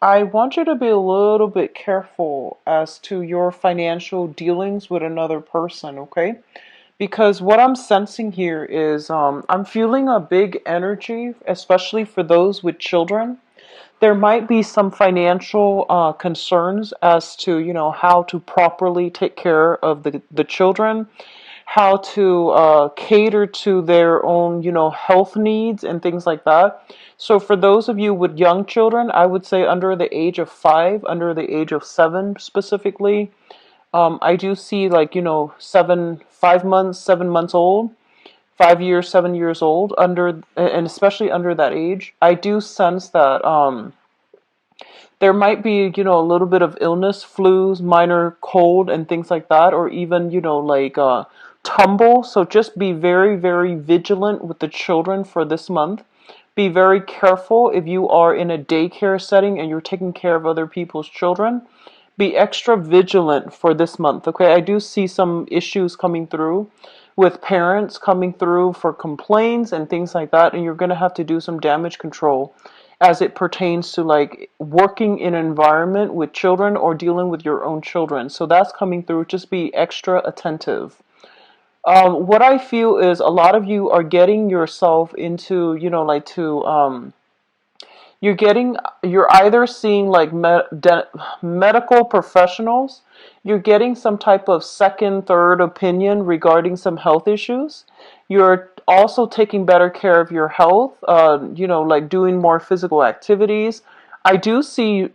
I want you to be a little bit careful as to your financial dealings with another person, okay? Because what I'm sensing here is I'm feeling a big energy, especially for those with children. There might be some financial concerns as to, how to properly take care of the children, how to cater to their own, health needs and things like that. So for those of you with young children, I would say under the age of 5, under the age of 7 specifically, I do see like, 5 months, 7 months old, 5 years, 7 years old, and especially under that age. I do sense that there might be, a little bit of illness, flus, minor cold, and things like that, or even, like tumble. So just be very, very vigilant with the children for this month. Be very careful if you are in a daycare setting and you're taking care of other people's children. Be extra vigilant for this month, okay? I do see some issues coming through with parents coming through for complaints and things like that, and you're going to have to do some damage control as it pertains to like working in an environment with children or dealing with your own children. So that's coming through. Just be extra attentive. What I feel is a lot of you are getting yourself into, like to you're either seeing like medical professionals, you're getting some type of second, third opinion regarding some health issues. You're also taking better care of your health, like doing more physical activities. I do see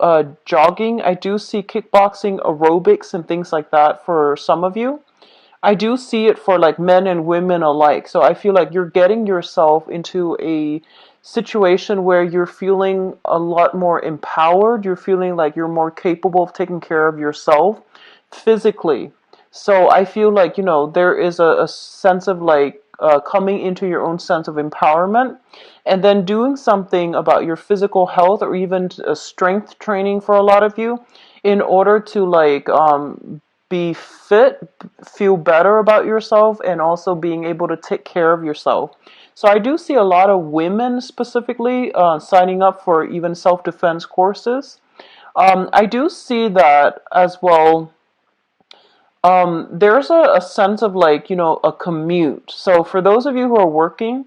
jogging, I do see kickboxing, aerobics, and things like that for some of you. I do see it for like men and women alike. So I feel like you're getting yourself into a situation where you're feeling a lot more empowered. You're feeling like you're more capable of taking care of yourself physically. So I feel like, there is a sense of like coming into your own sense of empowerment and then doing something about your physical health or even strength training for a lot of you in order to like be fit, feel better about yourself, and also being able to take care of yourself. So I do see a lot of women specifically signing up for even self-defense courses. I do see that as well. There's a sense of like, a commute. So for those of you who are working,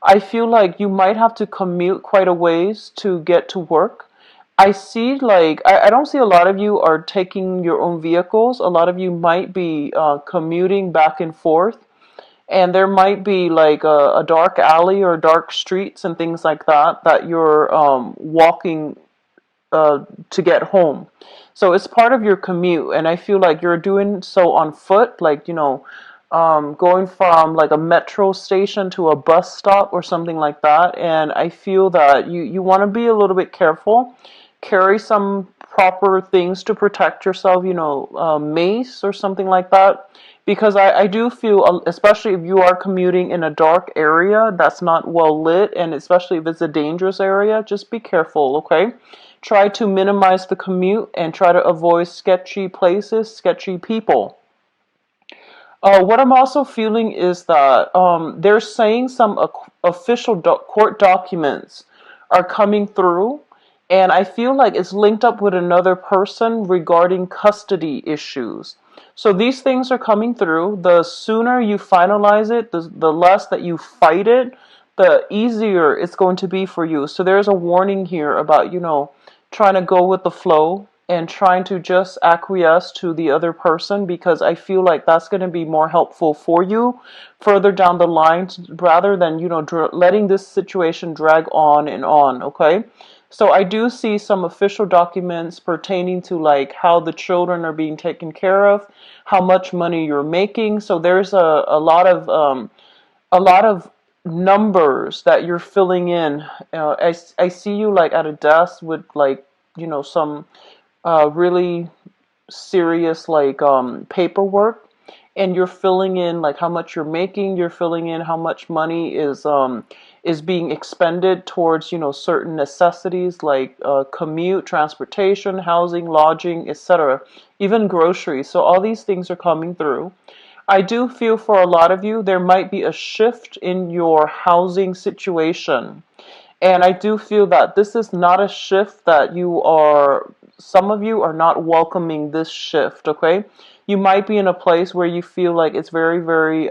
I feel like you might have to commute quite a ways to get to work. I see like I don't see a lot of you are taking your own vehicles. A lot of you might be commuting back and forth, and there might be like a dark alley or dark streets and things like that that you're walking to get home. So it's part of your commute, and I feel like you're doing so on foot, like going from like a metro station to a bus stop or something like that. And I feel that you want to be a little bit careful, carry some proper things to protect yourself, mace or something like that. Because I do feel, especially if you are commuting in a dark area that's not well lit, and especially if it's a dangerous area, just be careful, okay? Try to minimize the commute and try to avoid sketchy places, sketchy people. What I'm also feeling is that they're saying some official court documents are coming through, and I feel like it's linked up with another person regarding custody issues. So these things are coming through. The sooner you finalize it, the less that you fight it, the easier it's going to be for you. So there's a warning here about, trying to go with the flow and trying to just acquiesce to the other person, because I feel like that's going to be more helpful for you further down the line rather than, letting this situation drag on and on, okay? So I do see some official documents pertaining to like how the children are being taken care of, how much money you're making. So there's a lot of numbers that you're filling in. I see you like at a desk with like, some really serious like paperwork, and you're filling in like how much you're making, you're filling in how much money is being expended towards, certain necessities like commute, transportation, housing, lodging, etc., even groceries. So all these things are coming through. I do feel for a lot of you there might be a shift in your housing situation. And I do feel that this is not a shift that some of you are not welcoming this shift, okay? You might be in a place where you feel like it's very, very,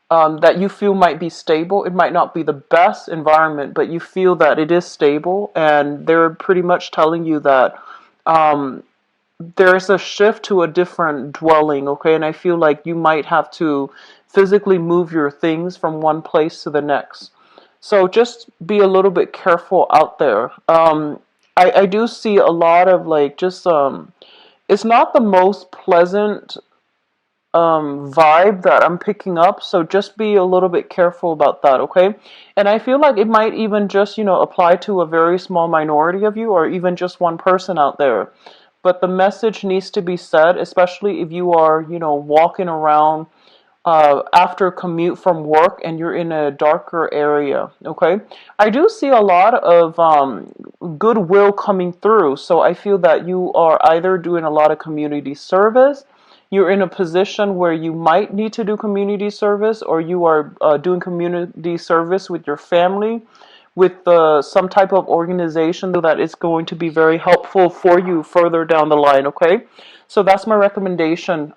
that you feel might be stable. It might not be the best environment, but you feel that it is stable, and they're pretty much telling you that um, there's a shift to a different dwelling, okay? And I feel like you might have to physically move your things from one place to the next. So just be a little bit careful out there. I do see a lot of like just it's not the most pleasant vibe that I'm picking up, so just be a little bit careful about that, okay? And I feel like it might even just, apply to a very small minority of you, or even just one person out there. But the message needs to be said, especially if you are, walking around after commute from work and you're in a darker area, okay? I do see a lot of goodwill coming through, so I feel that you are either doing a lot of community service, you're in a position where you might need to do community service, or you are doing community service with your family, with some type of organization that is going to be very helpful for you further down the line, okay? So that's my recommendation.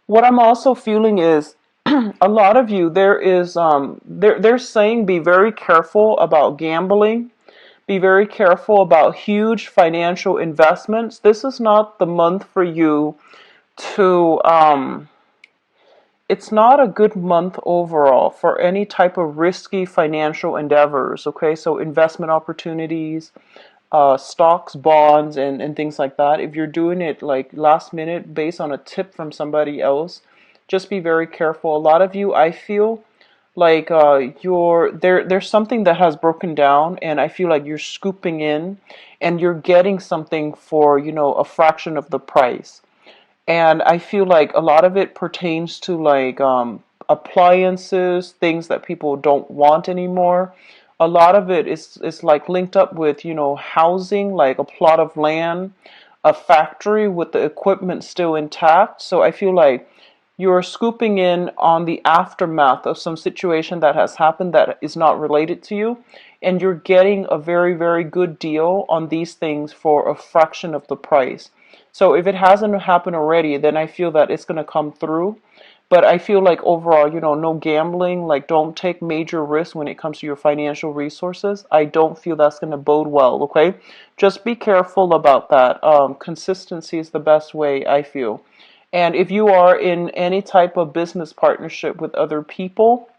What I'm also feeling is a lot of you, they're saying be very careful about gambling, be very careful about huge financial investments. This is not the month for you to it's not a good month overall for any type of risky financial endeavors, okay? So investment opportunities, stocks, bonds, and things like that. If you're doing it like last minute based on a tip from somebody else, just be very careful. A lot of you, I feel like there's something that has broken down, and I feel like you're scooping in and you're getting something for, a fraction of the price. And I feel like a lot of it pertains to like appliances, things that people don't want anymore. A lot of it is like linked up with, housing, like a plot of land, a factory with the equipment still intact. So I feel like you're scooping in on the aftermath of some situation that has happened that is not related to you, and you're getting a very, very good deal on these things for a fraction of the price. So if it hasn't happened already, then I feel that it's going to come through. But I feel like overall, no gambling, like don't take major risks when it comes to your financial resources. I don't feel that's going to bode well, okay? Just be careful about that. Consistency is the best way, I feel. And if you are in any type of business partnership with other people,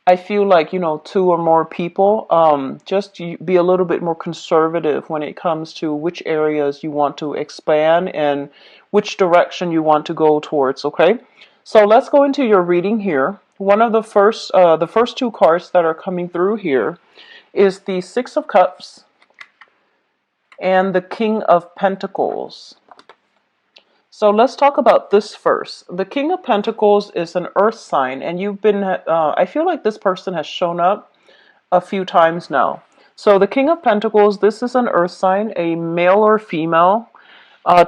I feel like, two or more people, just be a little bit more conservative when it comes to which areas you want to expand and which direction you want to go towards, okay? So let's go into your reading here. One of the first two cards that are coming through here is the Six of Cups and the King of Pentacles. So let's talk about this first. The King of Pentacles is an earth sign, and I feel like this person has shown up a few times now. So the King of Pentacles, this is an earth sign, a male or female,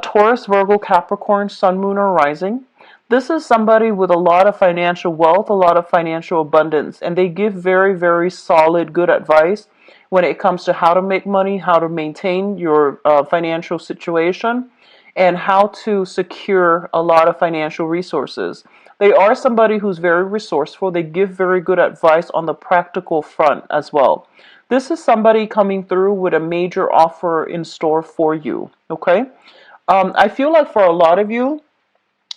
Taurus, Virgo, Capricorn, Sun, Moon, or Rising. This is somebody with a lot of financial wealth, a lot of financial abundance, and they give very, very solid, good advice when it comes to how to make money, how to maintain your financial situation, and how to secure a lot of financial resources. They are somebody who's very resourceful. They give very good advice on the practical front as well. This is somebody coming through with a major offer in store for you, okay? I feel like for a lot of you,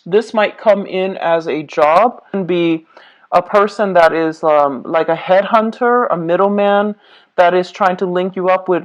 this might come in as a job and be a person that is like a headhunter, a middleman that is trying to link you up with,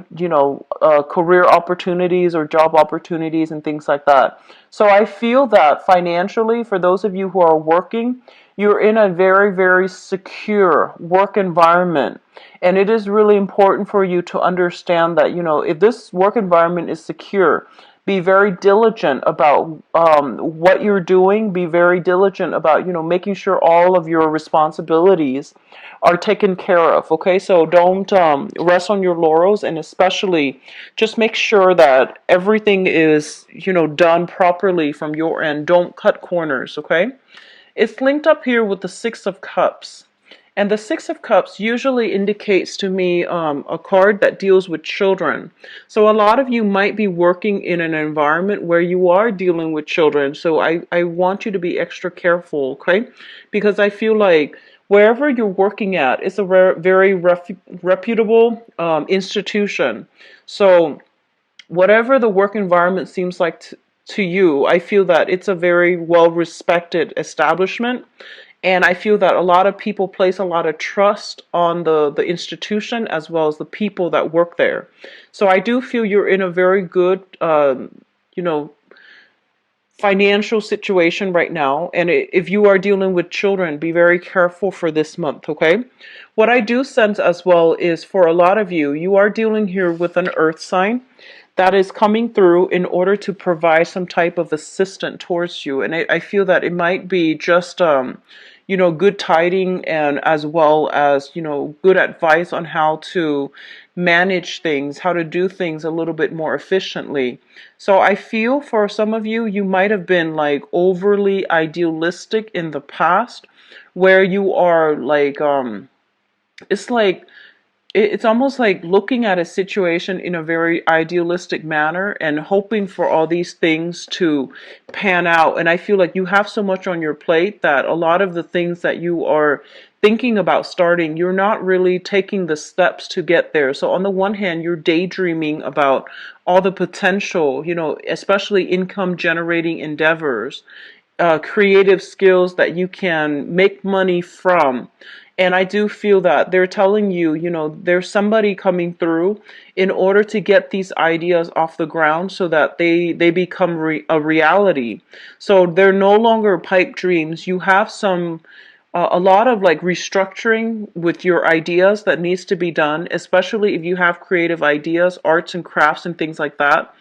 career opportunities or job opportunities and things like that. So I feel that financially, for those of you who are working, you're in a very, very secure work environment. And it is really important for you to understand that, if this work environment is secure, be very diligent about what you're doing. Be very diligent about, making sure all of your responsibilities are taken care of. Okay, so don't rest on your laurels, and especially just make sure that everything is, done properly from your end. Don't cut corners. Okay, it's linked up here with the Six of Cups. And the Six of Cups usually indicates to me a card that deals with children. So a lot of you might be working in an environment where you are dealing with children. So I want you to be extra careful, okay? Because I feel like wherever you're working at, it's a very reputable institution. So whatever the work environment seems like to you, I feel that it's a very well respected establishment. And I feel that a lot of people place a lot of trust on the institution as well as the people that work there. So I do feel you're in a very good, you know, financial situation right now. And if you are dealing with children, be very careful for this month, okay? What I do sense as well is for a lot of you, you are dealing here with an earth sign that is coming through in order to provide some type of assistance towards you. And I feel that it might be just, good tiding and as well as, good advice on how to manage things, how to do things a little bit more efficiently. So I feel for some of you, you might have been like overly idealistic in the past where you are like, it's like, it's almost like looking at a situation in a very idealistic manner and hoping for all these things to pan out. And I feel like you have so much on your plate that a lot of the things that you are thinking about starting, you're not really taking the steps to get there. So on the one hand, you're daydreaming about all the potential, especially income generating endeavors, creative skills that you can make money from. And I do feel that they're telling you, there's somebody coming through in order to get these ideas off the ground so that they become a reality. So they're no longer pipe dreams. You have a lot of like restructuring with your ideas that needs to be done, especially if you have creative ideas, arts and crafts and things like that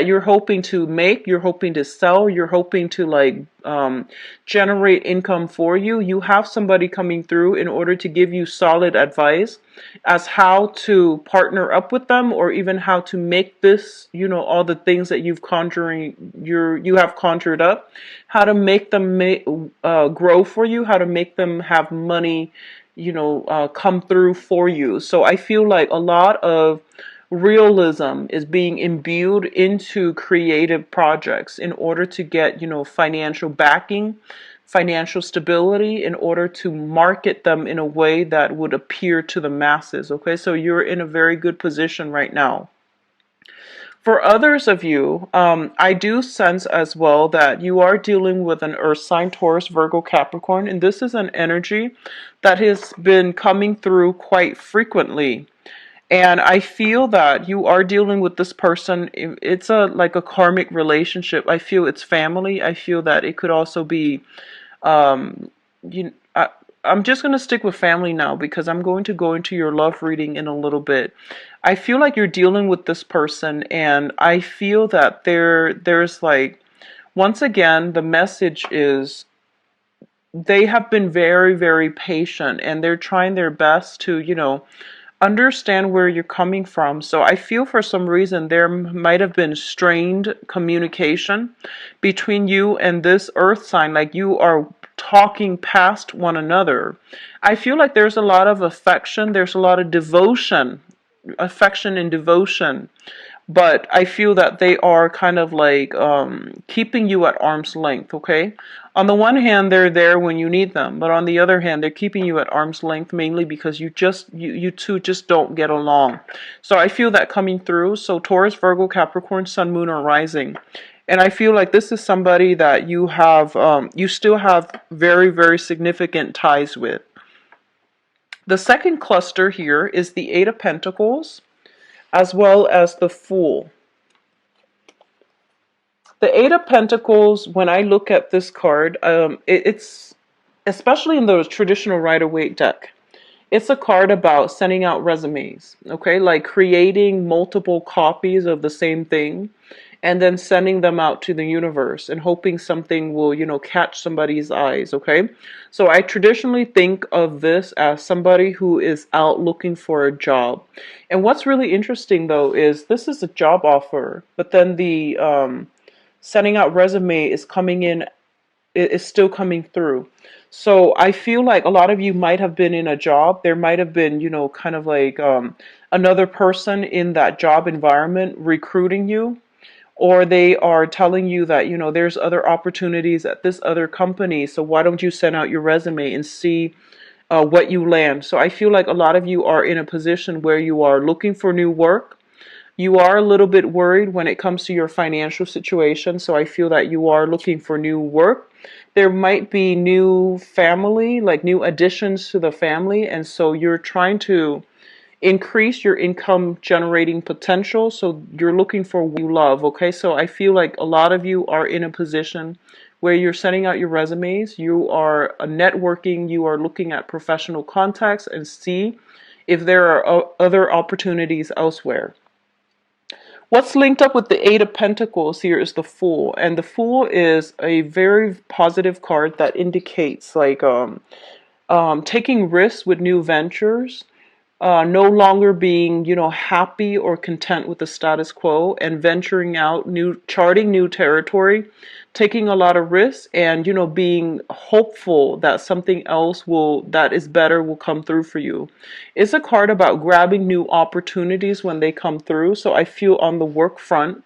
you're hoping to make, you're hoping to sell, you're hoping to like generate income for you. You have somebody coming through in order to give you solid advice as how to partner up with them or even how to make this, all the things that you have conjured up, how to make them grow for you, how to make them have money, come through for you. So I feel like a lot of realism is being imbued into creative projects in order to get, financial backing, financial stability, in order to market them in a way that would appear to the masses. Okay, so you're in a very good position right now. For others of you, I do sense as well that you are dealing with an earth sign, Taurus, Virgo, Capricorn, and this is an energy that has been coming through quite frequently. And I feel that you are dealing with this person. It's like a karmic relationship. I feel it's family. I feel that it could also be, um, you. I'm just going to stick with family now because I'm going to go into your love reading in a little bit. I feel like you're dealing with this person, and I feel that there's like, once again, the message is they have been very, very patient, and they're trying their best to, understand where you're coming from. So I feel for some reason there might have been strained communication between you and this earth sign, like you are talking past one another. I feel like there's a lot of affection, there's a lot of affection and devotion, but I feel that they are kind of like keeping you at arm's length, okay? On the one hand, they're there when you need them, but on the other hand, they're keeping you at arm's length mainly because you two just don't get along. So I feel that coming through. So Taurus, Virgo, Capricorn, Sun, Moon, or Rising. And I feel like this is somebody that you still have very, very significant ties with. The second cluster here is the Eight of Pentacles, as well as the Fool. The Eight of Pentacles, when I look at this card, it's, especially in the traditional Rider-Waite deck, it's a card about sending out resumes, okay? Like creating multiple copies of the same thing and then sending them out to the universe and hoping something will, catch somebody's eyes, okay? So I traditionally think of this as somebody who is out looking for a job. And what's really interesting though is this is a job offer, but then the sending out resume is coming in, is still coming through. So I feel like a lot of you might have been in a job. There might have been, kind of like another person in that job environment recruiting you, or they are telling you that, there's other opportunities at this other company. So why don't you send out your resume and see what you land? So I feel like a lot of you are in a position where you are looking for new work. You are a little bit worried when it comes to your financial situation, so I feel that you are looking for new work. There might be new family, like new additions to the family, and so you're trying to increase your income generating potential. So you're looking for what you love, okay? So I feel like a lot of you are in a position where you're sending out your resumes, you are networking, you are looking at professional contacts and see if there are other opportunities elsewhere. What's linked up with the Eight of Pentacles here is the Fool, and the Fool is a very positive card that indicates like taking risks with new ventures, no longer being, happy or content with the status quo, and venturing out, charting new territory, taking a lot of risks, and, being hopeful that something else that is better will come through for you. It's a card about grabbing new opportunities when they come through. So I feel on the work front,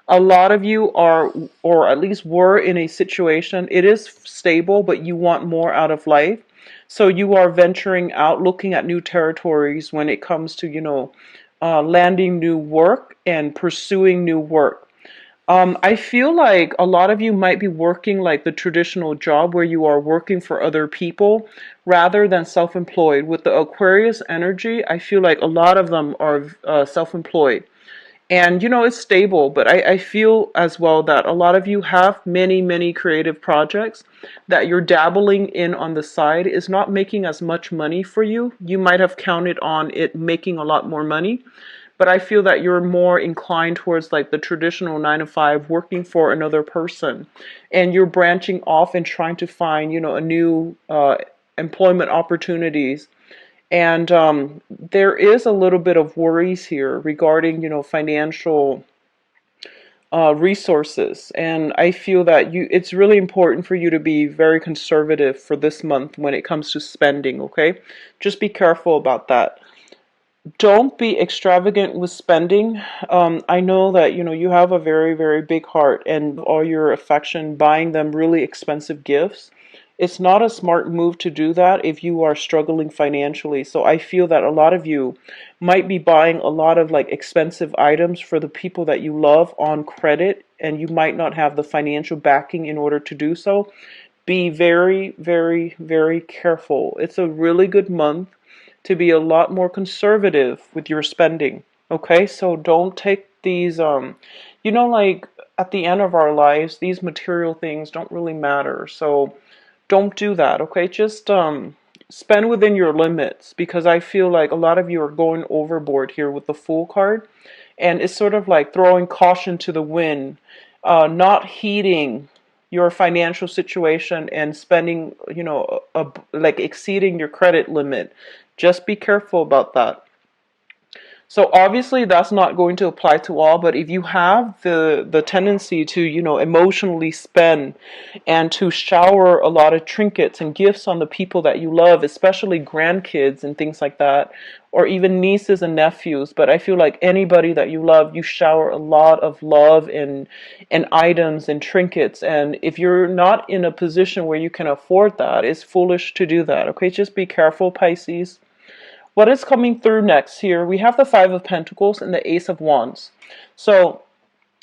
a lot of you are, or at least were, in a situation, it is stable, but you want more out of life. So you are venturing out, looking at new territories when it comes to, landing new work and pursuing new work. I feel like a lot of you might be working like the traditional job where you are working for other people rather than self-employed. With the Aquarius energy, I feel like a lot of them are self-employed. And it's stable, but I feel as well that a lot of you have many, many creative projects that you're dabbling in on the side is not making as much money for you. You might have counted on it making a lot more money, but I feel that you're more inclined towards like the traditional 9 to 5 working for another person, and you're branching off and trying to find, a new employment opportunities. And there is a little bit of worries here regarding, financial resources. And I feel that it's really important for you to be very conservative for this month when it comes to spending, okay? Just be careful about that. Don't be extravagant with spending. I know that, you have a very, very big heart and all your affection buying them really expensive gifts. It's not a smart move to do that if you are struggling financially. So I feel that a lot of you might be buying a lot of like expensive items for the people that you love on credit, and you might not have the financial backing in order to do so. Be very, very, very careful. It's a really good month to be a lot more conservative with your spending. Okay, so don't take these, like at the end of our lives, these material things don't really matter. So don't do that, okay? Just spend within your limits, because I feel like a lot of you are going overboard here with the Fool card, and it's sort of like throwing caution to the wind, not heeding your financial situation and spending, like exceeding your credit limit. Just be careful about that. So obviously that's not going to apply to all, but if you have the tendency to, emotionally spend and to shower a lot of trinkets and gifts on the people that you love, especially grandkids and things like that, or even nieces and nephews, but I feel like anybody that you love, you shower a lot of love and items and trinkets. And if you're not in a position where you can afford that, it's foolish to do that. Okay, just be careful, Pisces. What is coming through next here? We have the Five of Pentacles and the Ace of Wands. So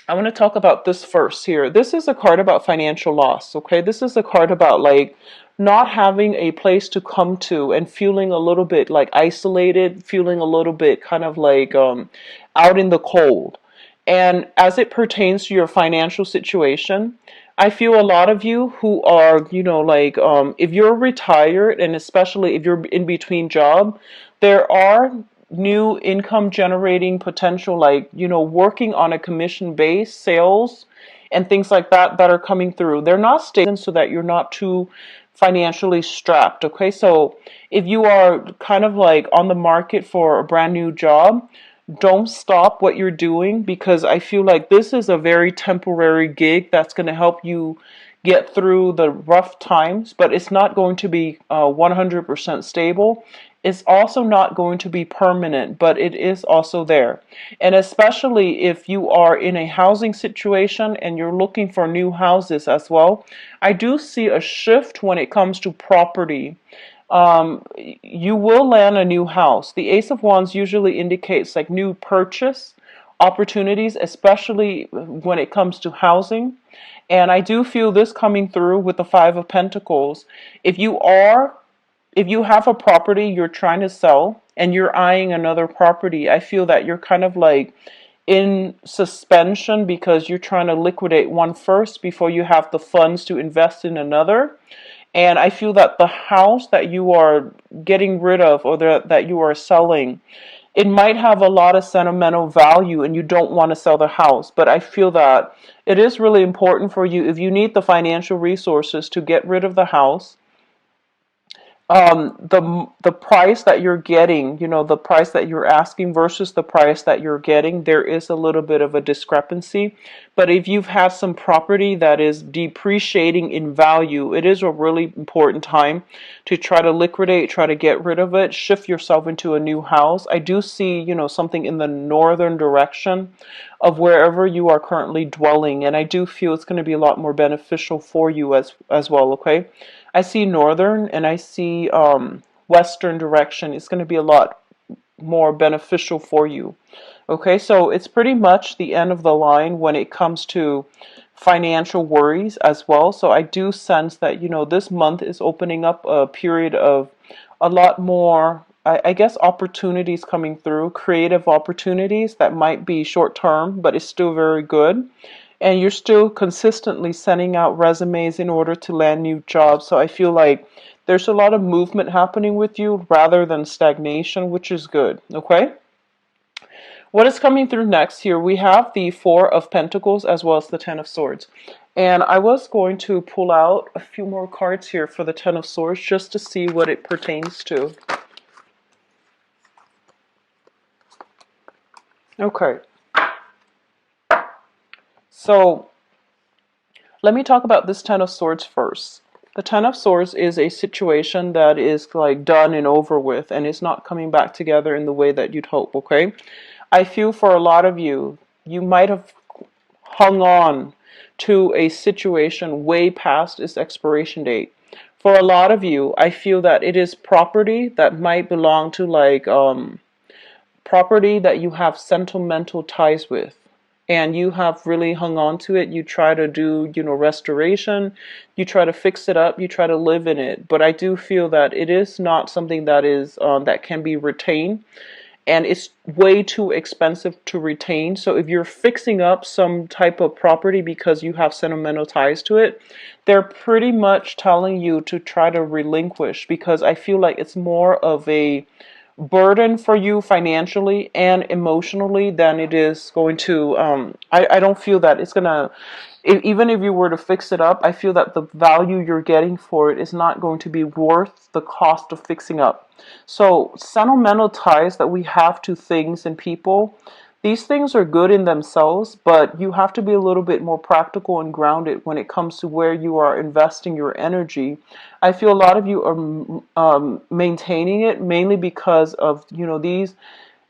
I want to talk about this first here. This is a card about financial loss, okay? This is a card about like not having a place to come to and feeling a little bit like isolated, feeling a little bit kind of like out in the cold. And as it pertains to your financial situation, I feel a lot of you who are, if you're retired, and especially if you're in between job, there are new income generating potential, like, working on a commission base, sales, and things like that that are coming through. They're not stable so that you're not too financially strapped, okay? So if you are kind of like on the market for a brand new job, don't stop what you're doing, because I feel like this is a very temporary gig that's going to help you get through the rough times, but it's not going to be 100% stable. It's also not going to be permanent, but it is also there. And especially if you are in a housing situation and you're looking for new houses as well, I do see a shift when it comes to property. You will land a new house. The Ace of Wands usually indicates like new purchase opportunities, especially when it comes to housing. And I do feel this coming through with the Five of Pentacles. If you are, if you have a property you're trying to sell and you're eyeing another property, I feel that you're kind of like in suspension because you're trying to liquidate one first before you have the funds to invest in another. And I feel that the house that you are getting rid of or that you are selling, it might have a lot of sentimental value and you don't want to sell the house. But I feel that it is really important for you, if you need the financial resources to get rid of the house, the price that you're getting, you know, the price that you're asking versus the price that you're getting, there is a little bit of a discrepancy. But if you've had some property that is depreciating in value, it is a really important time to try to liquidate, try to get rid of it, shift yourself into a new house. I do see, you know, something in the northern direction of wherever you are currently dwelling, and I do feel it's going to be a lot more beneficial for you as well, okay? I see northern and I see western direction. It's going to be a lot more beneficial for you. Okay, so it's pretty much the end of the line when it comes to financial worries as well. So I do sense that, you know, this month is opening up a period of a lot more, I guess, opportunities coming through, creative opportunities that might be short term, but it's still very good. And you're still consistently sending out resumes in order to land new jobs. So I feel like there's a lot of movement happening with you rather than stagnation, which is good. Okay? What is coming through next here? We have the Four of Pentacles as well as the Ten of Swords. And I was going to pull out a few more cards here for the Ten of Swords just to see what it pertains to. Okay. So let me talk about this Ten of Swords first. The Ten of Swords is a situation that is like done and over with, and it's not coming back together in the way that you'd hope, okay? I feel for a lot of you, you might have hung on to a situation way past its expiration date. For a lot of you, I feel that it is property that might belong to like property that you have sentimental ties with, and you have really hung on to it. You try to do, you know, restoration, you try to fix it up, you try to live in it. But I do feel that it is not something that is that can be retained, and it's way too expensive to retain. So if you're fixing up some type of property because you have sentimental ties to it, they're pretty much telling you to try to relinquish, because I feel like it's more of a burden for you financially and emotionally than it is going to I don't feel that it's gonna, even if you were to fix it up, I feel that the value you're getting for it is not going to be worth the cost of fixing up. So sentimental ties that we have to things and people, these things are good in themselves, but you have to be a little bit more practical and grounded when it comes to where you are investing your energy. I feel a lot of you are maintaining it mainly because of, you know, these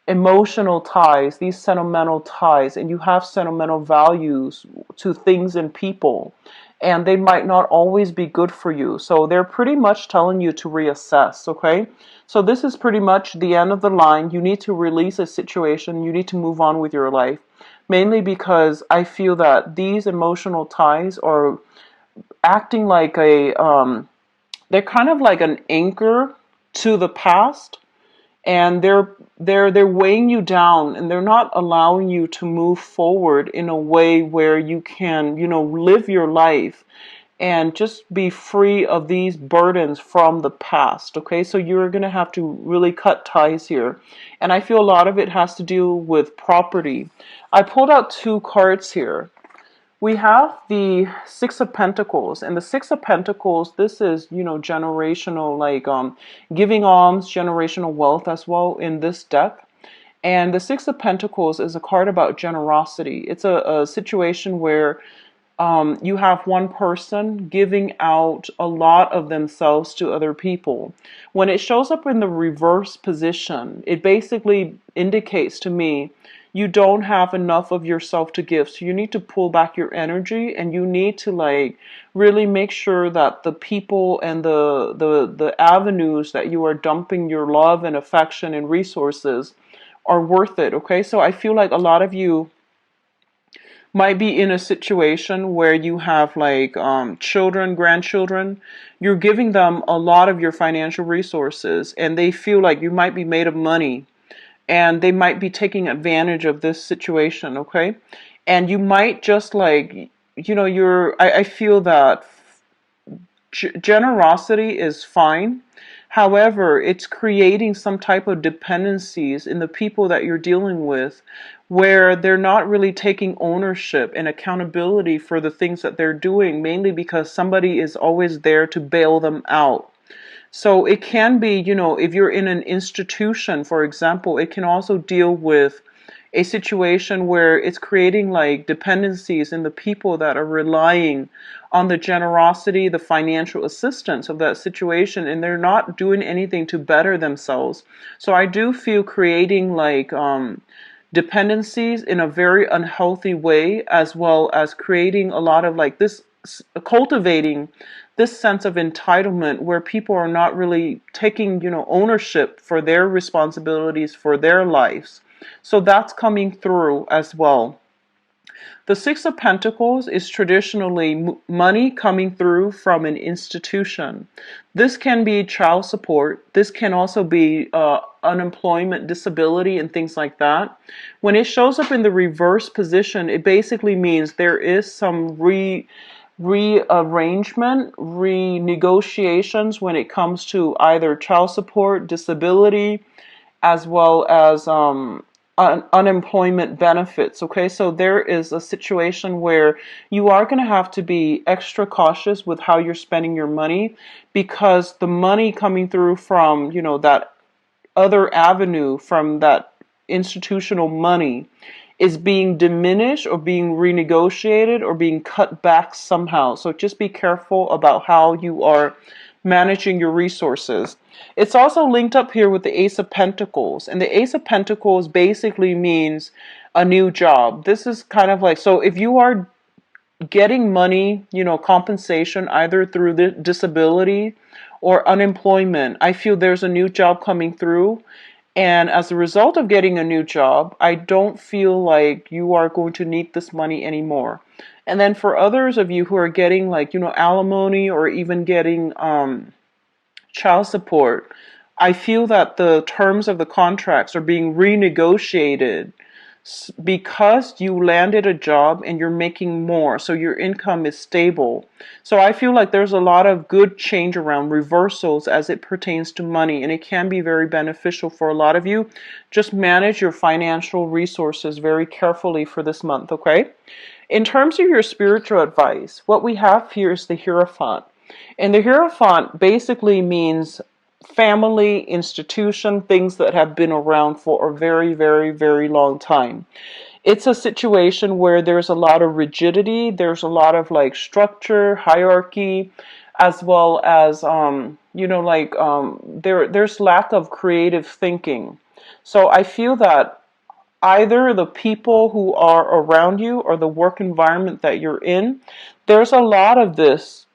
emotional ties, these sentimental ties, and you have sentimental values to things and people, and they might not always be good for you. So they're pretty much telling you to reassess, okay? So this is pretty much the end of the line. You need to release a situation. You need to move on with your life, mainly because I feel that these emotional ties are acting like a, they're kind of like an anchor to the past, and they're weighing you down, and they're not allowing you to move forward in a way where you can, you know, live your life and just be free of these burdens from the past. Okay, so you're going to have to really cut ties here, and I feel a lot of it has to do with property. I pulled out two cards here. We have the Six of Pentacles, and the Six of Pentacles, this is, you know, generational, like giving alms, generational wealth as well in this deck. And the Six of Pentacles is a card about generosity. It's a situation where You have one person giving out a lot of themselves to other people. When it shows up in the reverse position, it basically indicates to me you don't have enough of yourself to give. So you need to pull back your energy, and you need to like really make sure that the people and the avenues that you are dumping your love and affection and resources are worth it. Okay, so I feel like a lot of you might be in a situation where you have like children, grandchildren. You're giving them a lot of your financial resources, and they feel like you might be made of money, and they might be taking advantage of this situation. Okay, and you might just like, I feel that generosity is fine. However, it's creating some type of dependencies in the people that you're dealing with, where they're not really taking ownership and accountability for the things that they're doing, mainly because somebody is always there to bail them out. So it can be, if you're in an institution, for example, it can also deal with a situation where it's creating like dependencies in the people that are relying on the generosity, the financial assistance of that situation, and they're not doing anything to better themselves. So I do feel creating like dependencies in a very unhealthy way, as well as creating a lot of like this, cultivating this sense of entitlement where people are not really taking, ownership for their responsibilities for their lives. So that's coming through as well. The Six of Pentacles is traditionally money coming through from an institution. This can be child support. This can also be unemployment, disability, and things like that. When it shows up in the reverse position, it basically means there is some rearrangement, renegotiations when it comes to either child support, disability, as well as unemployment benefits. Okay, so there is a situation where you are going to have to be extra cautious with how you're spending your money, because the money coming through from, that other avenue, from that institutional money, is being diminished or being renegotiated or being cut back somehow. So just be careful about how you are managing your resources. It's also linked up here with the Ace of Pentacles. And the Ace of Pentacles basically means a new job. This is kind of like, so if you are getting money, compensation either through the disability or unemployment, I feel there's a new job coming through. And as a result of getting a new job, I don't feel like you are going to need this money anymore. And then for others of you who are getting like, alimony or even getting child support, I feel that the terms of the contracts are being renegotiated because you landed a job and you're making more, so your income is stable. So I feel like there's a lot of good change around, reversals as it pertains to money, and it can be very beneficial for a lot of you. Just manage your financial resources very carefully for this month, okay? In terms of your spiritual advice, what we have here is the Hierophant. And the Hierophant basically means family, institution, things that have been around for a very, very, very long time. It's a situation where there's a lot of rigidity, there's a lot of like structure, hierarchy, as well as there's lack of creative thinking. So I feel that either the people who are around you or the work environment that you're in, there's a lot of this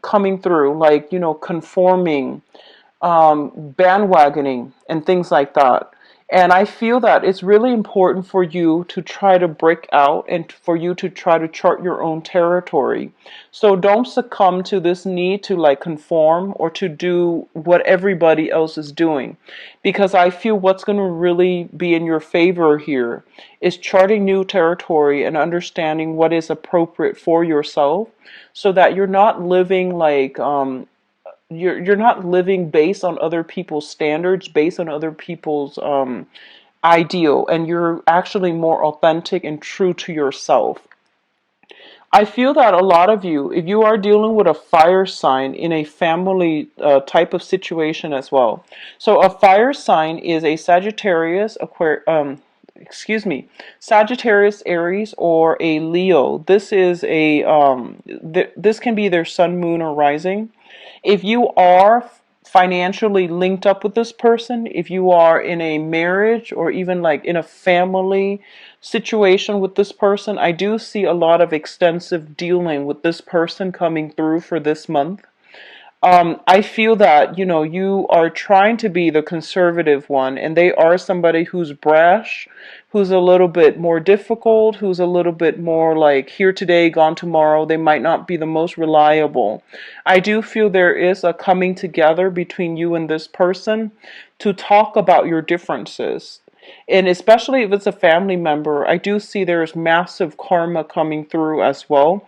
coming through, like, conforming, bandwagoning, and things like that. And I feel that it's really important for you to try to break out and for you to try to chart your own territory. So don't succumb to this need to like conform or to do what everybody else is doing. Because I feel what's going to really be in your favor here is charting new territory and understanding what is appropriate for yourself, so that you're not living like you're not living based on other people's standards, based on other people's ideal, and you're actually more authentic and true to yourself. I feel that a lot of you, if you are dealing with a fire sign in a family type of situation as well. So a fire sign is a Sagittarius, excuse me, Sagittarius, Aries, or a Leo. This is a this can be their sun, moon, or rising. If you are financially linked up with this person, if you are in a marriage or even like in a family situation with this person, I do see a lot of extensive dealing with this person coming through for this month. I feel that, you are trying to be the conservative one, and they are somebody who's brash, who's a little bit more difficult, who's a little bit more like here today, gone tomorrow. They might not be the most reliable. I do feel there is a coming together between you and this person to talk about your differences. And especially if it's a family member, I do see there's massive karma coming through as well.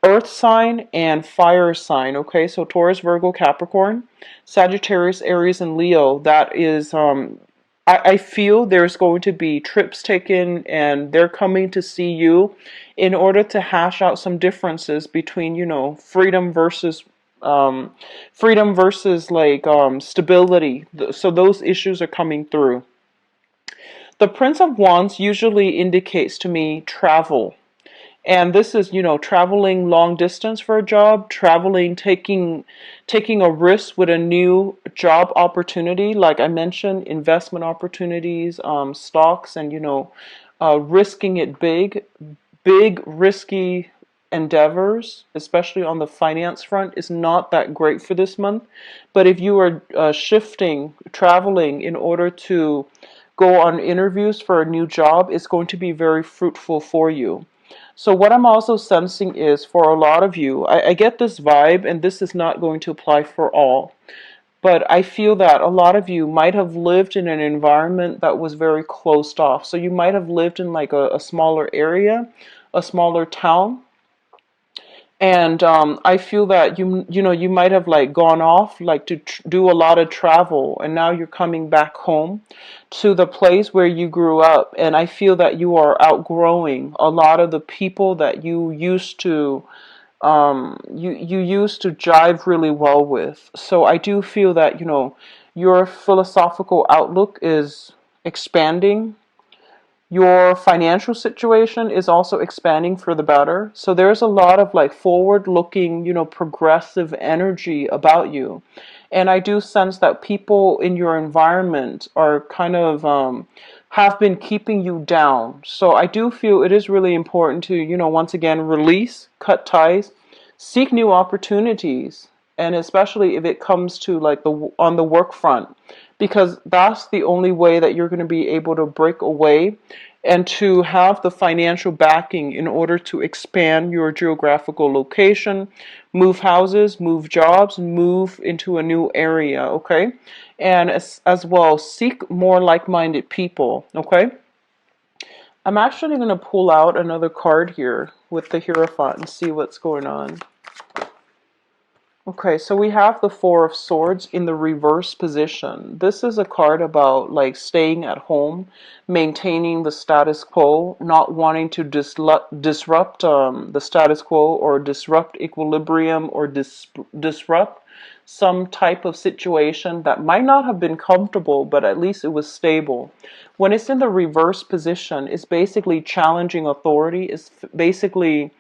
Earth sign and fire sign. Okay, so Taurus, Virgo, Capricorn, Sagittarius, Aries, and Leo. That is, I feel there's going to be trips taken, and they're coming to see you in order to hash out some differences between, um, freedom versus like stability. So those issues are coming through. The Prince of Wands usually indicates to me travel. And this is, traveling long distance for a job, traveling, taking a risk with a new job opportunity. Like I mentioned, investment opportunities, stocks, and, risking it big, risky endeavors, especially on the finance front, is not that great for this month. But if you are shifting, traveling in order to go on interviews for a new job, it's going to be very fruitful for you. So what I'm also sensing is for a lot of you, I get this vibe, and this is not going to apply for all, but I feel that a lot of you might have lived in an environment that was very closed off. So you might have lived in like a smaller area, a smaller town, and I feel that you might have like gone off like to do a lot of travel, and now you're coming back home to the place where you grew up. And I feel that you are outgrowing a lot of the people that you used to jive really well with. So I do feel that your philosophical outlook is expanding. Your financial situation is also expanding for the better. So there's a lot of like forward looking, progressive energy about you. And I do sense that people in your environment are kind of have been keeping you down. So I do feel it is really important to, once again, release, cut ties, seek new opportunities, and especially if it comes to like on the work front, because that's the only way that you're going to be able to break away and to have the financial backing in order to expand your geographical location, move houses, move jobs, move into a new area, okay? And as well, seek more like-minded people, okay? I'm actually going to pull out another card here with the Hierophant and see what's going on. Okay, so we have the Four of Swords in the reverse position. This is a card about like staying at home, maintaining the status quo, not wanting to disrupt the status quo, or disrupt equilibrium, or disrupt some type of situation that might not have been comfortable, but at least it was stable. When it's in the reverse position, it's basically challenging authority. It's basically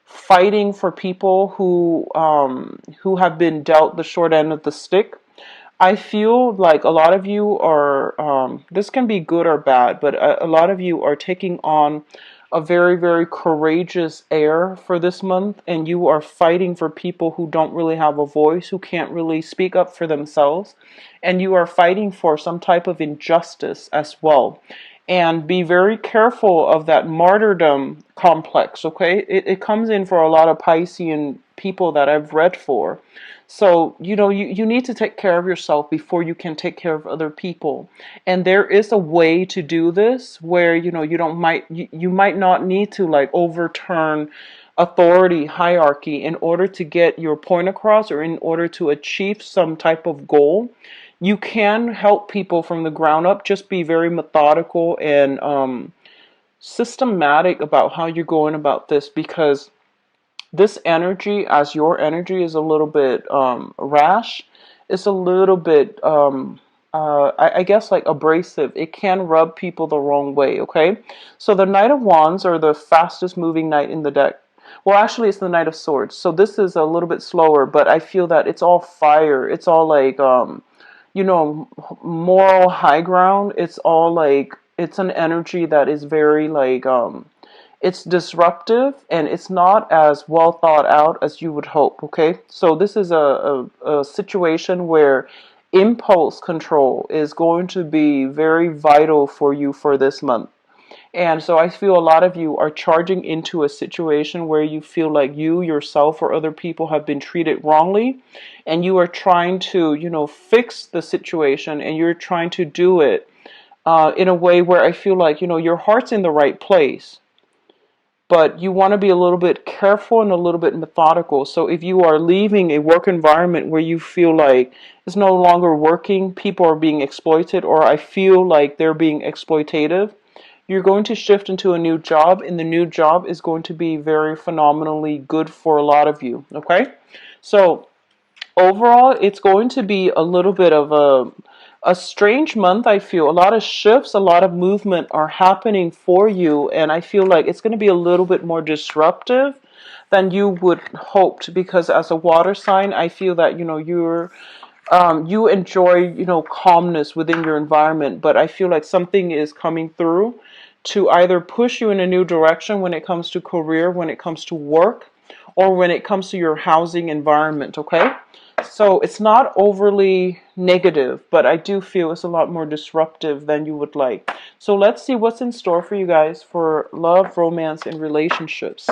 fighting for people who have been dealt the short end of the stick. I feel like a lot of you are, this can be good or bad, but a lot of you are taking on a very, very courageous air for this month, and you are fighting for people who don't really have a voice, who can't really speak up for themselves, and you are fighting for some type of injustice as well. And be very careful of that martyrdom complex, okay? It comes in for a lot of Piscean people that I've read for. So, you need to take care of yourself before you can take care of other people. And there is a way to do this where, you might not need to like overturn authority hierarchy in order to get your point across, or in order to achieve some type of goal. You can help people from the ground up. Just be very methodical and systematic about how you're going about this, because this energy, as your energy, is a little bit rash. It's a little bit I guess like abrasive. It can rub people the wrong way, okay? So the Knight of Wands are the fastest moving knight in the deck. Well, actually, it's the Knight of Swords. So this is a little bit slower, but I feel that it's all fire. It's all like, you know, moral high ground. It's all like, it's an energy that is very like, it's disruptive and it's not as well thought out as you would hope, okay? So this is a situation where impulse control is going to be very vital for you for this month. And so I feel a lot of you are charging into a situation where you feel like you yourself or other people have been treated wrongly, and you are trying to, you know, fix the situation, and you're trying to do it in a way where I feel like, you know, your heart's in the right place, but you want to be a little bit careful and a little bit methodical. So if you are leaving a work environment where you feel like it's no longer working, people are being exploited, or I feel like they're being exploitative, you're going to shift into a new job, and the new job is going to be very phenomenally good for a lot of you, okay? So overall, it's going to be a little bit of a strange month. I feel a lot of shifts, a lot of movement are happening for you, and I feel like it's going to be a little bit more disruptive than you would hoped, because as a water sign, I feel that, you know, you enjoy, you know, calmness within your environment, but I feel like something is coming through to either push you in a new direction when it comes to career, when it comes to work, or when it comes to your housing environment, okay? So it's not overly negative, but I do feel it's a lot more disruptive than you would like. So let's see what's in store for you guys for love, romance, and relationships.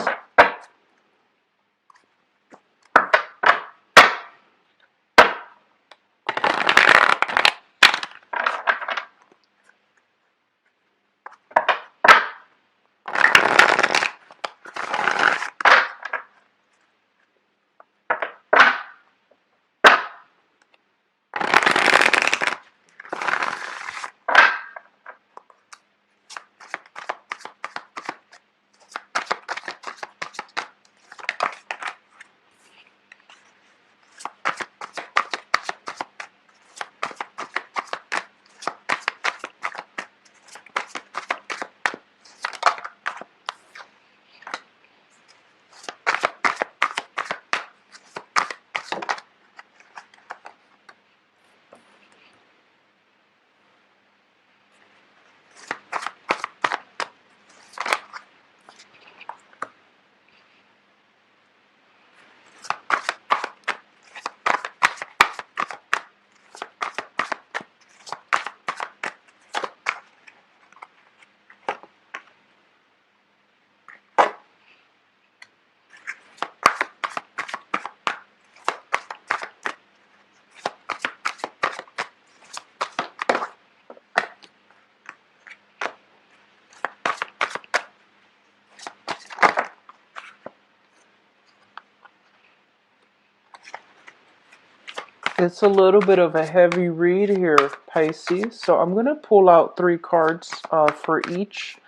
It's a little bit of a heavy read here, Pisces. So I'm going to pull out 3 cards for each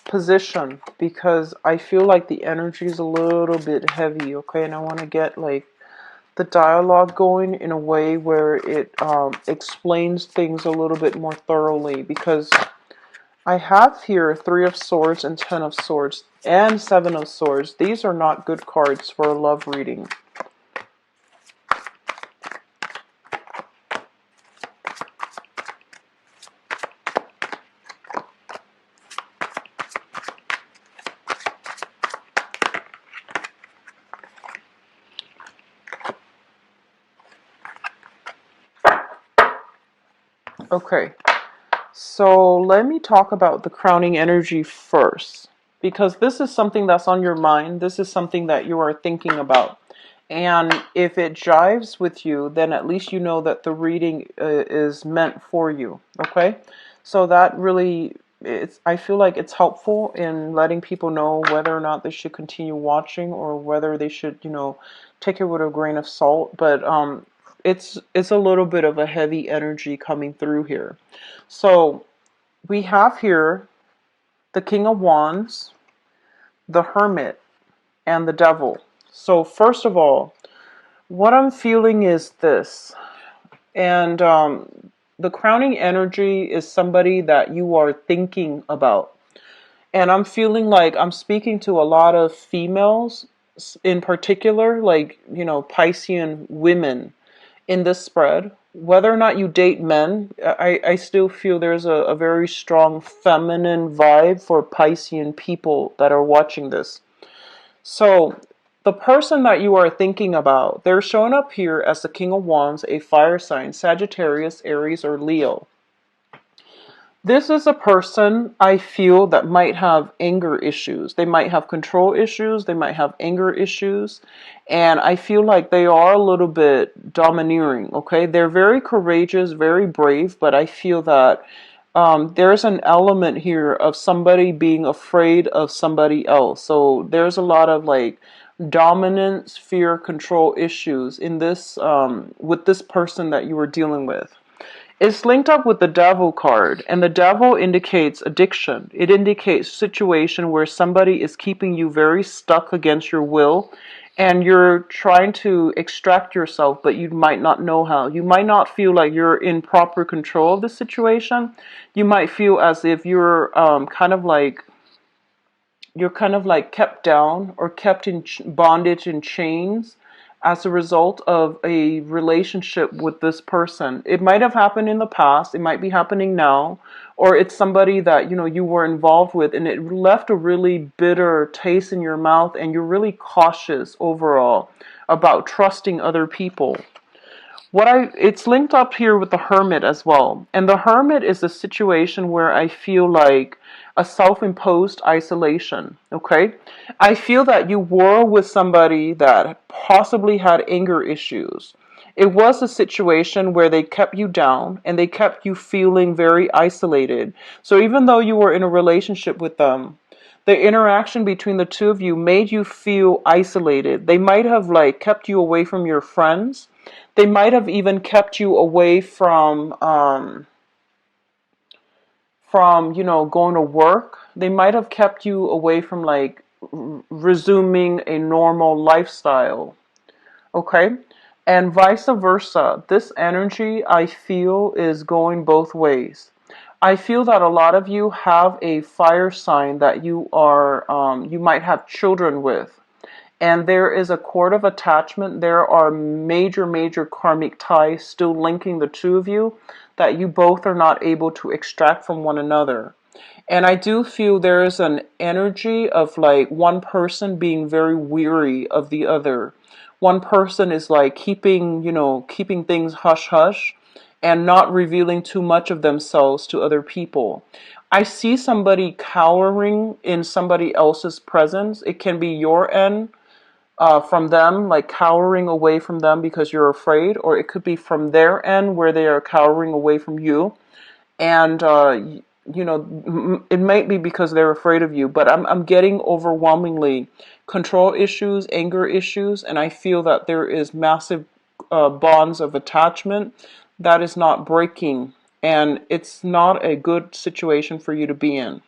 position, because I feel like the energy is a little bit heavy, okay? And I want to get like the dialogue going in a way where it explains things a little bit more thoroughly, because I have here 3 of Swords and 10 of Swords and 7 of Swords. These are not good cards for a love reading. Okay, so let me talk about the crowning energy first, because this is something that's on your mind. This is something that you are thinking about. And if it jives with you, then at least you know that the reading is meant for you, okay? So that really, I feel like it's helpful in letting people know whether or not they should continue watching, or whether they should, you know, take it with a grain of salt. But it's a little bit of a heavy energy coming through here. So we have here the King of Wands, the Hermit, and the Devil. So first of all, what I'm feeling is this, and the crowning energy is somebody that you are thinking about. And I'm feeling like I'm speaking to a lot of females in particular, like, Piscean women in this spread. Whether or not you date men, I still feel there's a very strong feminine vibe for Piscean people that are watching this. So, the person that you are thinking about, they're showing up here as the King of Wands, a fire sign, Sagittarius, Aries, or Leo. This is a person I feel that might have anger issues. They might have control issues. They might have anger issues. And I feel like they are a little bit domineering, okay? They're very courageous, very brave, but I feel that there's an element here of somebody being afraid of somebody else. So there's a lot of like dominance, fear, control issues in this with this person that you were dealing with. It's linked up with the devil card, and the devil indicates addiction. It indicates situation where somebody is keeping you very stuck against your will, and you're trying to extract yourself, but you might not know how. You might not feel like you're in proper control of the situation. You might feel as if you're kind of like kept down or kept in bondage and chains as a result of a relationship with this person. It might have happened in the past, it might be happening now, or it's somebody that you were involved with and it left a really bitter taste in your mouth, and you're really cautious overall about trusting other people. It's linked up here with the Hermit as well. And the Hermit is a situation where I feel like a self-imposed isolation, okay? I feel that you were with somebody that possibly had anger issues. It was a situation where they kept you down and they kept you feeling very isolated. So even though you were in a relationship with them, the interaction between the two of you made you feel isolated. They might have like kept you away from your friends. They might have even kept you away from going to work. They might have kept you away from like resuming a normal lifestyle. Okay? And vice versa. This energy I feel is going both ways. I feel that a lot of you have a fire sign that you might have children with. And there is a cord of attachment. There are major karmic ties still linking the two of you that you both are not able to extract from one another. And I do feel there is an energy of like one person being very weary of the other. One person is like keeping things hush hush and not revealing too much of themselves to other people. I see somebody cowering in somebody else's presence. It can be your end from them, like cowering away from them because you're afraid, or it could be from their end where they are cowering away from you. And it might be because they're afraid of you, but I'm getting overwhelmingly control issues, anger issues, and I feel that there is massive bonds of attachment that is not breaking, and it's not a good situation for you to be in.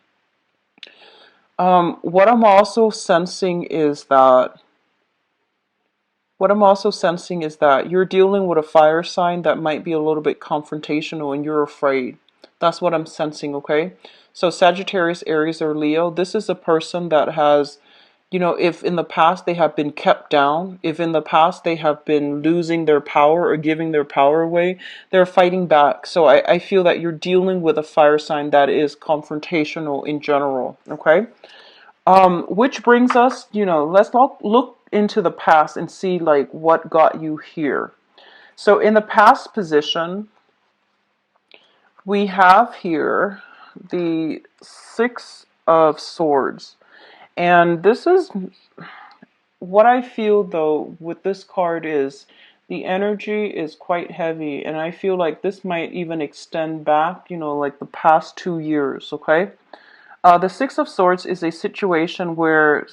What I'm also sensing is that you're dealing with a fire sign that might be a little bit confrontational and you're afraid. That's what I'm sensing, okay? So Sagittarius, Aries, or Leo, this is a person that has, if in the past they have been kept down, if in the past they have been losing their power or giving their power away, they're fighting back. So I feel that you're dealing with a fire sign that is confrontational in general, okay? Which brings us, let's look into the past and see like what got you here. So in the past position, we have here the Six of Swords. And this is what I feel though with this card is the energy is quite heavy, and I feel like this might even extend back, like the past 2 years, okay? The Six of Swords is a situation where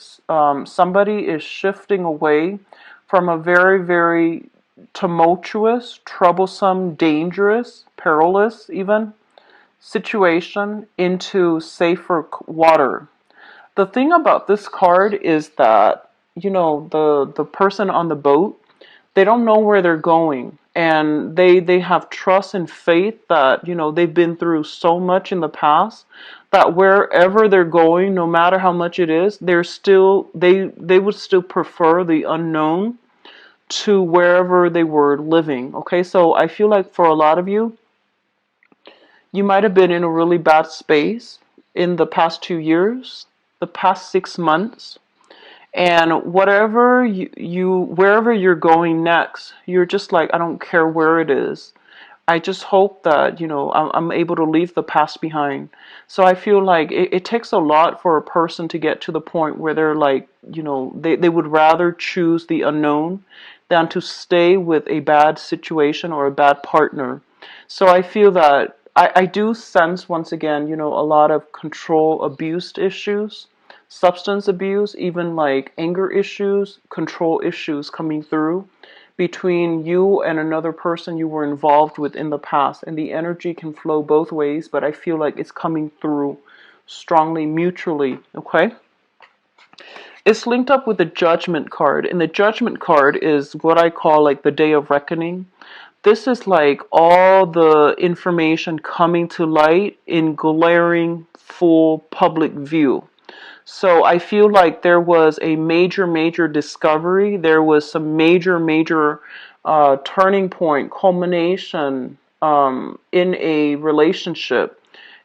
somebody is shifting away from a very, very tumultuous, troublesome, dangerous, perilous even situation into safer water. The thing about this card is that, the person on the boat, they don't know where they're going, and they have trust and faith that, you know, they've been through so much in the past that wherever they're going, no matter how much it is, they're still they would still prefer the unknown to wherever they were living. Okay, so I feel like for a lot of you, you might have been in a really bad space in the past 2 years, the past 6 months, and whatever wherever you're going next, you're just like, I don't care where it is. I just hope that, you know, I'm able to leave the past behind. So I feel like it takes a lot for a person to get to the point where they're like, you know, they would rather choose the unknown than to stay with a bad situation or a bad partner. So I feel that I do sense, once again, you know, a lot of control abuse issues, substance abuse, even like anger issues, control issues coming through between you and another person you were involved with in the past. And the energy can flow both ways, but I feel like it's coming through strongly mutually. Okay, it's linked up with the Judgment card, and the Judgment card is what I call like the Day of Reckoning. This is like all the information coming to light in glaring full public view. So I feel like there was a major discovery. There was some major turning point, culmination in a relationship.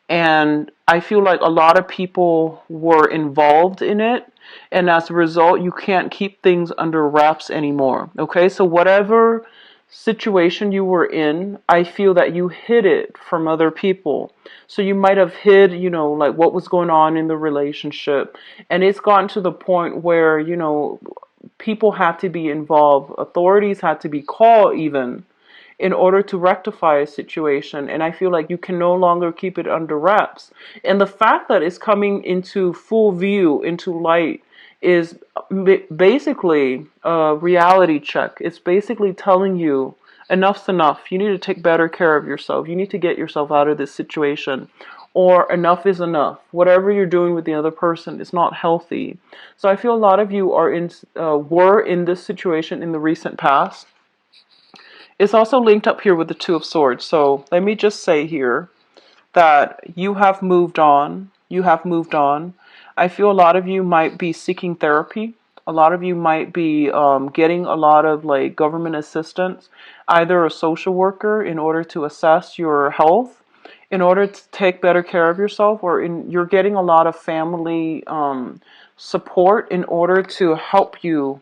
And I feel like a lot of people were involved in it. And as a result, you can't keep things under wraps anymore. Okay, so whatever situation you were in, I feel that you hid it from other people. So you might have hid, you know, like what was going on in the relationship. And it's gotten to the point where, you know, people had to be involved, authorities had to be called even in order to rectify a situation. And I feel like you can no longer keep it under wraps. And the fact that it's coming into full view, into light, is basically a reality check. It's basically telling you enough's enough. You need to take better care of yourself. You need to get yourself out of this situation. Or enough is enough. Whatever you're doing with the other person is not healthy. So I feel a lot of you were in this situation in the recent past. It's also linked up here with the Two of Swords. So let me just say here that you have moved on. You have moved on. I feel a lot of you might be seeking therapy. A lot of you might be getting a lot of like government assistance, either a social worker in order to assess your health, in order to take better care of yourself, or you're getting a lot of family support in order to help you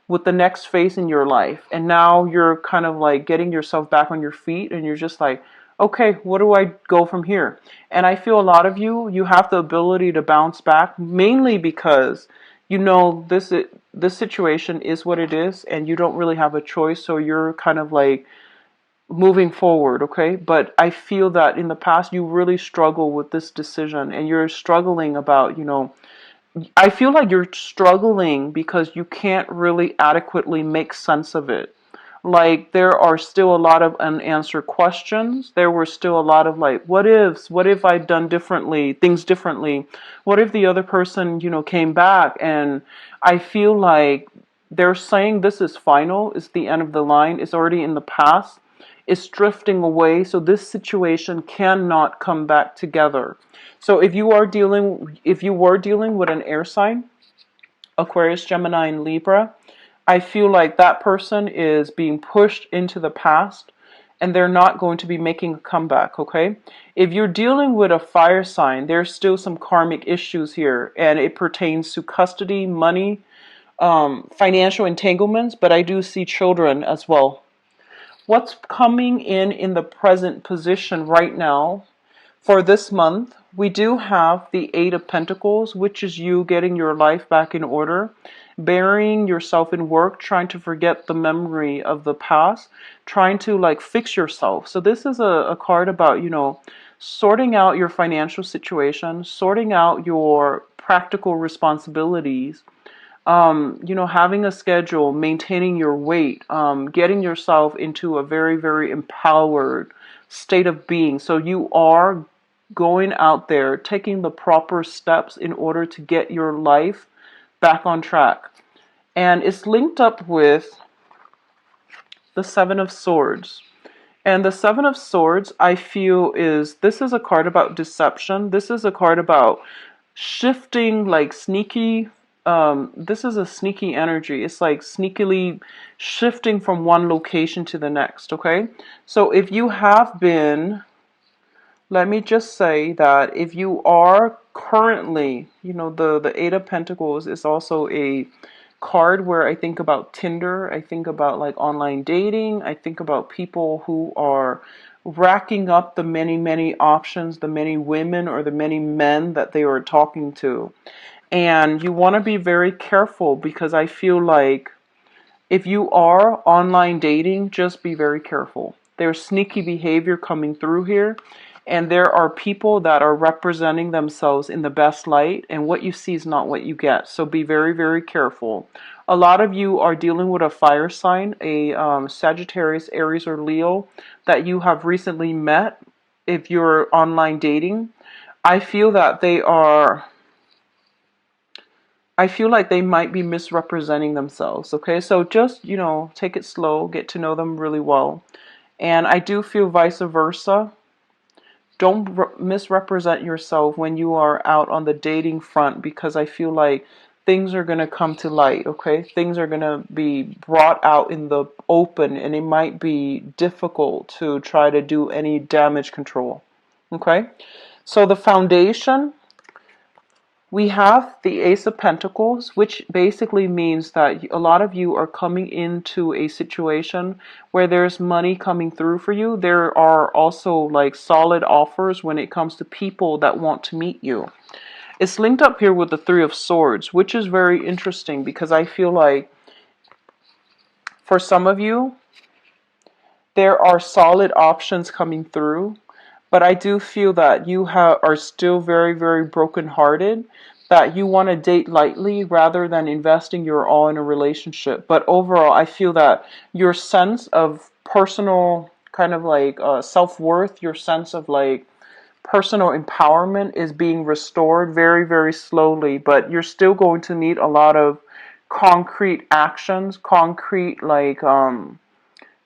with the next phase in your life. And now you're kind of like getting yourself back on your feet, and you're just like, okay, what do I go from here? And I feel a lot of you have the ability to bounce back, mainly because you know this situation is what it is, and you don't really have a choice. So you're kind of like moving forward, okay? But I feel that in the past you really struggle with this decision, and you're struggling about, you know, I feel like you're struggling because you can't really adequately make sense of it. Like, there are still a lot of unanswered questions. There were still a lot of like, what ifs? What if I'd done things differently? What if the other person, you know, came back? And I feel like they're saying this is final, it's the end of the line, it's already in the past, it's drifting away, so this situation cannot come back together. So if you were dealing with an air sign, Aquarius, Gemini, and Libra, I feel like that person is being pushed into the past, and they're not going to be making a comeback, okay? If you're dealing with a fire sign, there's still some karmic issues here, and it pertains to custody, money, financial entanglements, but I do see children as well. What's coming in the present position right now for this month, we do have the Eight of Pentacles, which is you getting your life back in order, burying yourself in work, trying to forget the memory of the past, trying to like fix yourself. So this is a card about, you know, sorting out your financial situation, sorting out your practical responsibilities, you know, having a schedule, maintaining your weight, getting yourself into a very empowered state of being. So you are going out there, taking the proper steps in order to get your life back on track. And it's linked up with the Seven of Swords. And the Seven of Swords, I feel, this is a card about deception. This is a card about shifting, like sneaky. This is a sneaky energy. It's like sneakily shifting from one location to the next, okay? So if you have been, let me just say that if you are currently, the Eight of Pentacles is also a card where I think about Tinder, I think about like online dating, I think about people who are racking up the many, many options, the many women or the many men that they are talking to. And you want to be very careful because I feel like if you are online dating, just be very careful. There's sneaky behavior coming through here, and there are people that are representing themselves in the best light, and what you see is not what you get. So be very, very careful. A lot of you are dealing with a fire sign, a Sagittarius, Aries, or Leo that you have recently met. If you're online dating, I feel that I feel like they might be misrepresenting themselves, okay? So just, take it slow, get to know them really well. And I do feel vice versa. Don't misrepresent yourself when you are out on the dating front because I feel like things are going to come to light, okay? Things are going to be brought out in the open and it might be difficult to try to do any damage control, okay? So the foundation, we have the Ace of Pentacles, which basically means that a lot of you are coming into a situation where there's money coming through for you. There are also like solid offers when it comes to people that want to meet you. It's linked up here with the Three of Swords, which is very interesting because I feel like for some of you, there are solid options coming through. But I do feel that you are still very, very brokenhearted, that you want to date lightly rather than investing your all in a relationship. But overall, I feel that your sense of personal kind of like self-worth, your sense of like personal empowerment is being restored very, very slowly. But you're still going to need a lot of concrete actions, concrete like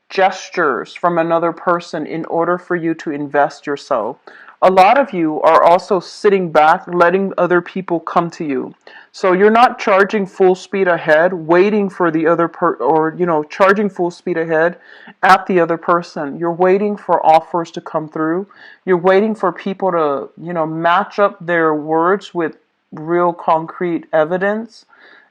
gestures from another person in order for you to invest yourself. A lot of you are also sitting back, letting other people come to you. So you're not charging full speed ahead, waiting for the other charging full speed ahead at the other person. You're waiting for offers to come through. You're waiting for people to, match up their words with real concrete evidence,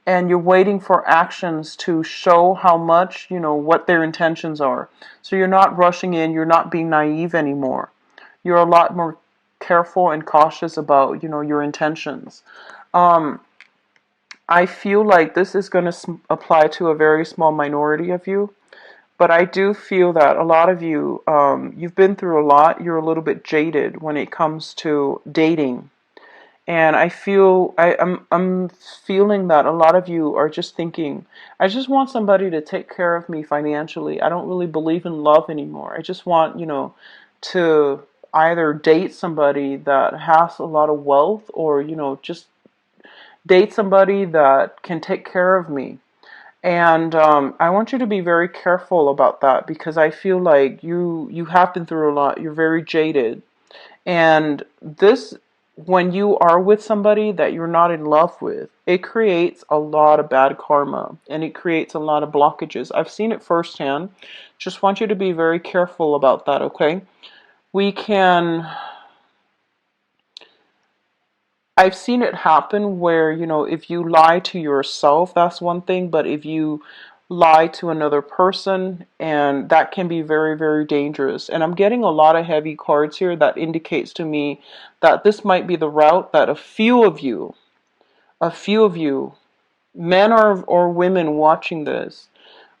and you're waiting for actions to show how much, what their intentions are. So you're not rushing in, you're not being naive anymore. You're a lot more careful and cautious about, your intentions. I feel like this is going to apply to a very small minority of you, but I do feel that a lot of you, you've been through a lot, you're a little bit jaded when it comes to dating. And I'm feeling that a lot of you are just thinking, I just want somebody to take care of me financially. I don't really believe in love anymore. I just want, to either date somebody that has a lot of wealth or, just date somebody that can take care of me. And I want you to be very careful about that because I feel like you have been through a lot. You're very jaded. And this, when you are with somebody that you're not in love with, it creates a lot of bad karma and it creates a lot of blockages. I've seen it firsthand. Just want you to be very careful about that, okay? I've seen it happen where, if you lie to yourself, that's one thing, but if you lie to another person, and that can be very, very dangerous. And I'm getting a lot of heavy cards here that indicates to me that this might be the route that a few of you, men or women watching this,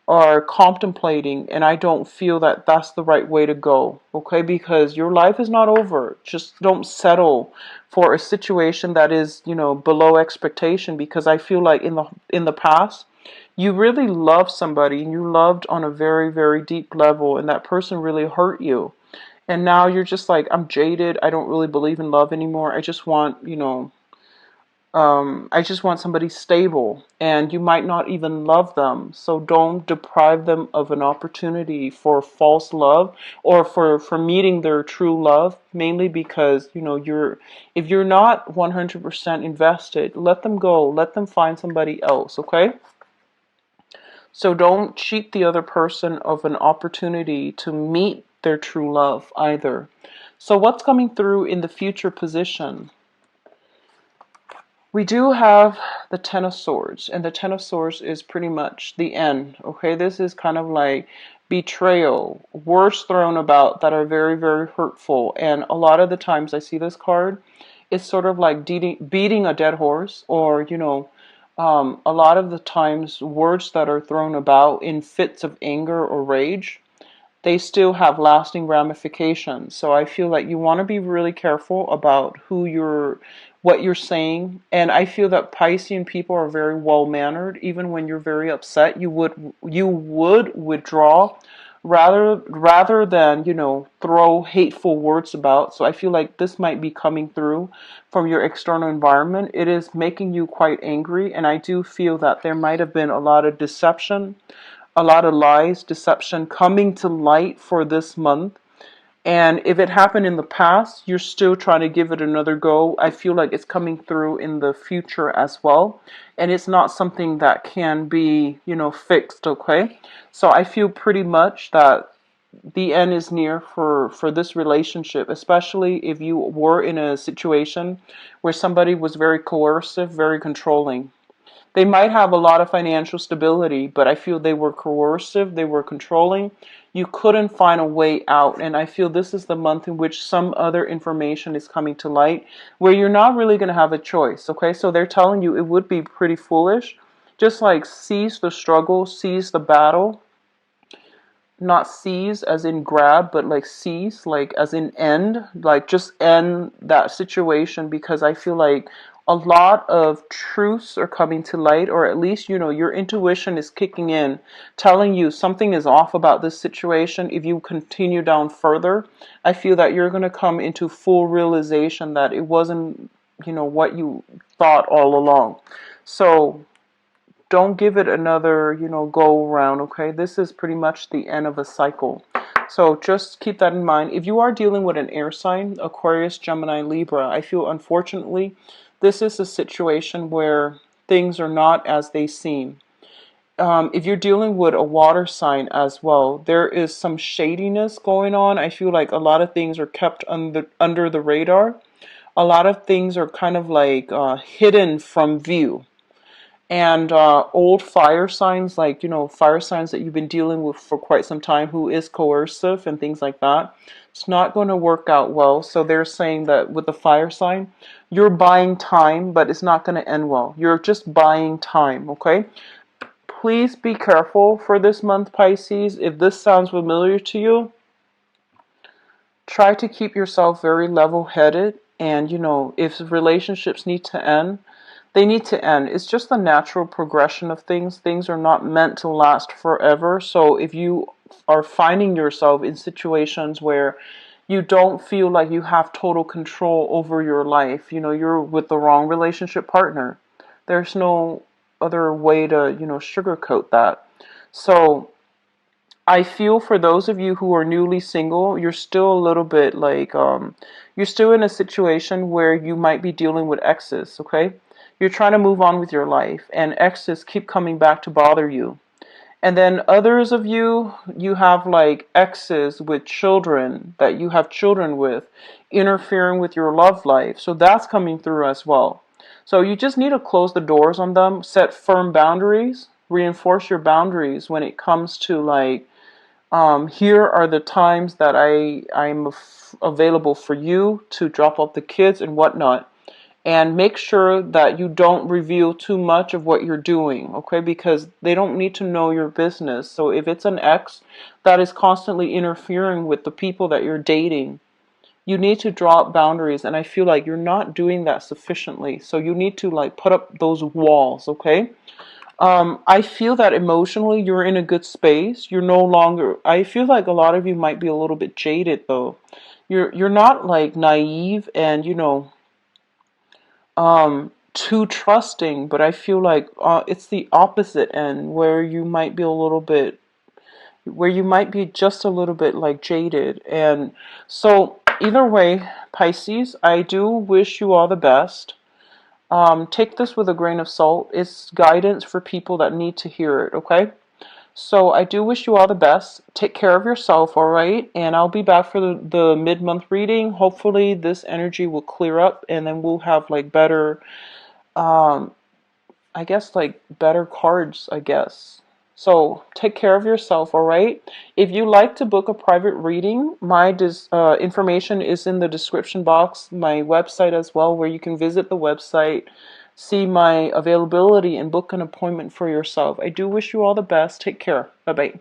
are contemplating, and I don't feel that that's the right way to go, okay? Because your life is not over. Just don't settle for a situation that is, below expectation, because I feel like in the past, you really loved somebody, and you loved on a very, very deep level, and that person really hurt you. And now you're just like, I'm jaded. I don't really believe in love anymore. I just want, I just want somebody stable, and you might not even love them. So don't deprive them of an opportunity for false love, or for meeting their true love, mainly because, if you're not 100% invested, let them go. Let them find somebody else, okay? So don't cheat the other person of an opportunity to meet their true love either. So what's coming through in the future position? We do have the Ten of Swords, and the Ten of Swords is pretty much the end, okay? This is kind of like betrayal, words thrown about that are very, very hurtful. And a lot of the times I see this card, it's sort of like beating a dead horse, or, a lot of the times words that are thrown about in fits of anger or rage, they still have lasting ramifications. So I feel like you want to be really careful about what you're saying. And I feel that Piscean people are very well mannered. Even when you're very upset, you would withdraw rather than, throw hateful words about. So I feel like this might be coming through from your external environment. It is making you quite angry, and I do feel that there might have been a lot of deception, a lot of lies, deception coming to light for this month. And if it happened in the past, you're still trying to give it another go. I feel like it's coming through in the future as well. And it's not something that can be, fixed, okay? So I feel pretty much that the end is near for this relationship, especially if you were in a situation where somebody was very coercive, very controlling. They might have a lot of financial stability, but I feel they were coercive, they were controlling. You couldn't find a way out. And I feel this is the month in which some other information is coming to light where you're not really going to have a choice. Okay, so they're telling you it would be pretty foolish. Just like seize the struggle, seize the battle. Not seize as in grab, but like seize, like as in end, like just end that situation, because I feel like a lot of truths are coming to light, or at least, your intuition is kicking in, telling you something is off about this situation. If you continue down further, I feel that you're going to come into full realization that it wasn't, what you thought all along. So don't give it another, go around, okay? This is pretty much the end of a cycle. So just keep that in mind. If you are dealing with an air sign, Aquarius, Gemini, Libra, I feel unfortunately this is a situation where things are not as they seem. If you're dealing with a water sign as well, there is some shadiness going on. I feel like a lot of things are kept under the radar. A lot of things are kind of like hidden from view. And old fire signs, like, fire signs that you've been dealing with for quite some time, who is coercive and things like that, it's not going to work out well. So they're saying that with the fire sign, you're buying time, but it's not going to end well. You're just buying time, okay? Please be careful for this month, Pisces. If this sounds familiar to you, try to keep yourself very level-headed. And, if relationships need to end, they need to end. It's just the natural progression of things. Things are not meant to last forever. So if you are finding yourself in situations where you don't feel like you have total control over your life, you're with the wrong relationship partner. There's no other way to, sugarcoat that. So I feel for those of you who are newly single, you're still a little bit like, you're still in a situation where you might be dealing with exes, okay? You're trying to move on with your life, and exes keep coming back to bother you. And then others of you, you have like exes with children that you have children with, interfering with your love life. So that's coming through as well. So you just need to close the doors on them, set firm boundaries, reinforce your boundaries when it comes to like, here are the times that I'm available for you to drop off the kids and whatnot. And make sure that you don't reveal too much of what you're doing, okay? Because they don't need to know your business. So if it's an ex that is constantly interfering with the people that you're dating, you need to draw up boundaries. And I feel like you're not doing that sufficiently. So you need to like put up those walls, okay? I feel that emotionally you're in a good space. You're no longer, I feel like a lot of you might be a little bit jaded though. You're not like naive and, too trusting, but I feel like it's the opposite end where you might be a little bit, where you might be just a little bit like jaded. And so either way, Pisces, I do wish you all the best. Take this with a grain of salt. It's guidance for people that need to hear it, okay? So I do wish you all the best. Take care of yourself, all right? And I'll be back for the mid-month reading. Hopefully this energy will clear up and then we'll have like better, um, I guess like better cards, I guess. So take care of yourself, all right? If you like to book a private reading, my information is in the description box, my website as well, where you can visit the website, see my availability, and book an appointment for yourself. I do wish you all the best. Take care. Bye-bye.